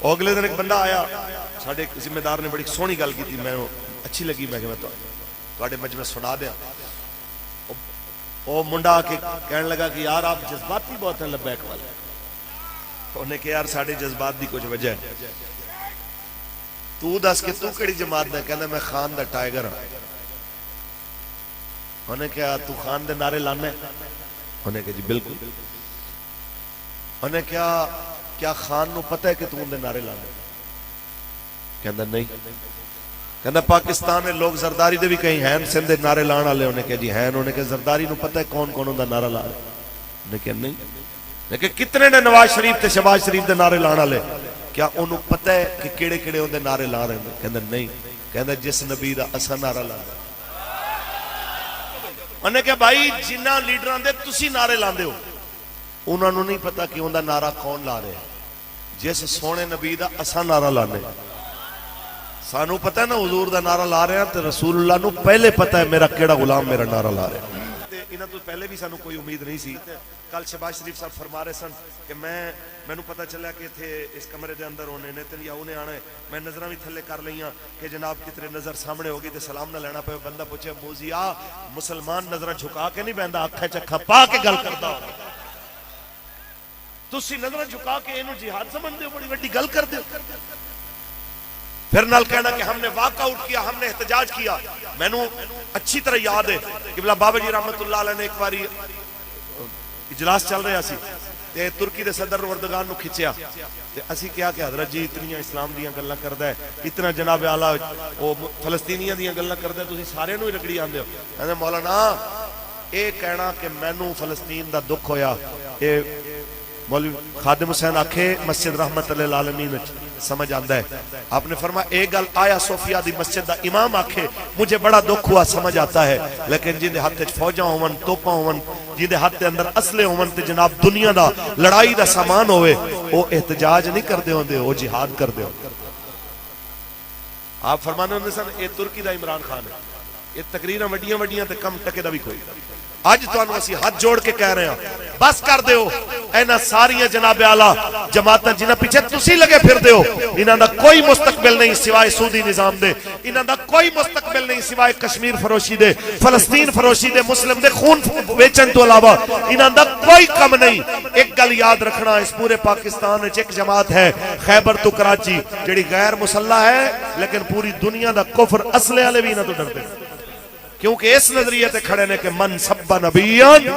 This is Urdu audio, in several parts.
اور اگلے دن ایک بندہ آیا، ساڈے ذمہ دار نے بڑی سونی گل کی تھی، میں اچھی لگی، میں کہ میں تواڈے مجمع سنا دیا۔ وہ منڈا آ کے کہنے لگا کہ یار آپ جذباتی بہت ہیں لبیک والے۔ انہیں کہ یار ساڈے جذبات دی کچھ وجہ ہے، تو دس کہ تو کیڑی جماعت دا؟ کہنا میں خان دا ٹائیگر ہاں۔ انہیں کہا تو خان دے نعرے لانا ہے؟ انہیں کہا جی بالکل۔ انہیں کہا کیا خان نو پتہ ہے کہ تو ان دے نعرے لانا ہے؟ کہنا نہیں۔ کہنا پاکستان میں لوگ زرداری دے بھی کہیں ہیں سندھ دے نعرے لان والے؟ انہیں کہا جی ہیں۔ انہیں کہا زرداری نو پتہ ہے کون کون ان دا نعرہ لا رہے؟ انہیں کہا نہیں۔ لیکن کتنے نے نواز شریف تے شہباز شریف دے نعرے لان والے؟ کیا انہوں پتہ ہے کہ کیڑے کیڑے ان دے نعرے لا رہے ہیں؟ کہنا نہیں۔ کہنا جس نبی دا اسا نعرہ لا رہے۔ انہیں کہا بھائی جنہ لیڈران دے تسی نعرے لاندے ہو، انہوں نے نہیں پتا کہ ان دا نعرہ کون لا رہے ہیں۔ جس سونے نبی دا اسا نعرہ لانے، سانو پتہ ہے نا حضور دا نعرہ لا رہے ہیں، تو رسول اللہ نو پہلے پتہ ہے میرا کیڑا غلام میرا نعرہ لا رہے ہیں۔ انہاں تو پہلے بھی سانو کوئی امید نہیں سی۔ کل شہباز شریف صاحب فرما رہے سن کہ مینوں پتہ چلا کہ تھے اس کمرے دے اندر ہونے نیتن یا انہیں آنا ہے، میں نظراں بھی تھلے کر لئیاں کہ جناب کتنے نظر سامنے ہوگی تے سلام نہ لینا پہ۔ بندہ پوچھے موزیا مسلمان نظرہ جھکا کے نہیں بہندا، اکھا چکھا پا کے گل کردا تسی نظرہ جھکا کے انہوں جہاد سمجھ دے، بڑی بڑی گل کر دے۔ پھر نال کہنا کہ ہم نے واک آؤٹ کیا، ہم نے احتجاج کیا۔ میں نو اچھی طرح یاد ہے کہ بلا بابا جی رحمت اللہ علیہ نے ایک باری اجلاس چل رہا سی تے ترکی دے صدر اردگان نو کھچیا تے اسی کیا کہ حضرت جی اتنی اسلام دیاں گلاں کردا ہے، اتنا جناب اعلیٰ او فلسطینیاں دیاں گلاں کردا ہے، تسی سارے نو ہی رگڑی آندے ہو۔ کہندے مولانا اے کہنا کہ مینوں فلسطین دا دکھ ہویا، اے مولوی خادم حسین آکھے مسجد رحمت اللہ العالمین سمجھ آندہ ہے۔ آپ نے فرمایا ایک گل آیا صوفیہ دی مسجد دا امام آکھے مجھے بڑا دکھ ہوا سمجھ آتا ہے، لیکن جن دے ہاتھ فوجاں ہون، توپاں ہون، جن دے ہاتھ اندر اسلحے ہون تے جناب دنیا دا لڑائی دا سامان ہوئے، وہ احتجاج نہیں کر دے ہوندے، وہ جہاد کر دے ہوندے۔ آپ فرمانے ہوندے سن اے ترکی دا عمران خان ہے، یہ تقریراں وڈیاں وڈیاں تے کم ٹکے دا بھی کوئی۔ آج تو انہوں اسی ہاتھ جوڑ کے کہہ رہے ہیں بس کر دے ہو، اینا ساریاں جناب اعلیٰ جماعتاں جنہ پیچھے تسی لگے پھر دے ہو، انہاں دا کوئی مستقبل نہیں سوائے سودی نظام دے، انہاں دا کوئی مستقبل نہیں سوائے کشمیر فروشی دے، فلسطین فروشی دے، مسلم دے خون ویچن تو علاوہ انہاں دا کوئی کم نہیں۔ ایک گل یاد رکھنا، اس پورے پاکستان ایک جماعت ہے خیبر تو کراچی جڑی غیر مسلح ہے لیکن پوری دنیا دا کفر اصلے والے بھی انہاں تو ڈرتے ہیں، کیونکہ اس نظریے تے کھڑے نے کہ من سب نبیان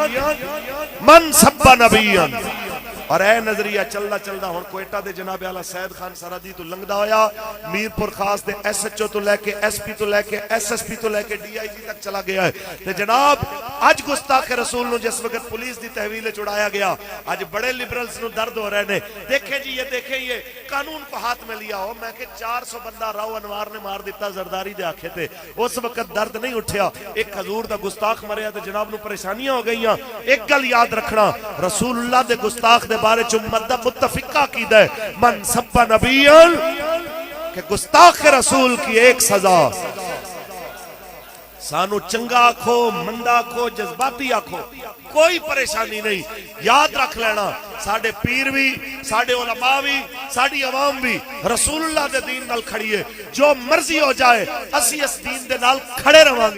من سب نبیان۔ اور اے نظریہ چلدا چلدا ہن کوئٹہ دے جناب اعلیٰ سید خان سرحدی تو لنگدا ہویا میرپور خاص دے ایس ایچ او تو لے کے ایس پی تو لے کے ایس ایس پی تو لے کے ڈی آئی جی تک چلا گیا ہے۔ تے جناب آج گستاخ رسول نو جس وقت پولیس دی تحویل چڑھایا گیا، آج بڑے لیبرلز نو درد ہو رہے نے، دیکھیں جی یہ قانون کو ہاتھ میں لیا ہو۔ میں کہ 400 بندہ راو انوار نے مار دیتا زرداری دے آکھے تھے، اس وقت درد نہیں اٹھیا۔ ایک حضور دا گستاخ مریا تے جناب نو پریشانیاں ہو گئیاں۔ ایک گل یاد رکھنا، رسول اللہ دے گستاخ دے بارے چمت دا متفقہ کی دے من سب نبیان، کہ گستاخ رسول کی ایک سزا، سانو چنگا آکھو مندہ آکھو جذباتی آکھو کوئی پریشانی نہیں۔ یاد رکھ لینا ساڑھے پیر بھی، ساڑھے علماء بھی، ساڑھی عوام بھی رسول اللہ دے دین نال کھڑی ہے، جو مرضی ہو جائے اسی اس دین دے نال کھڑے رہاں گے۔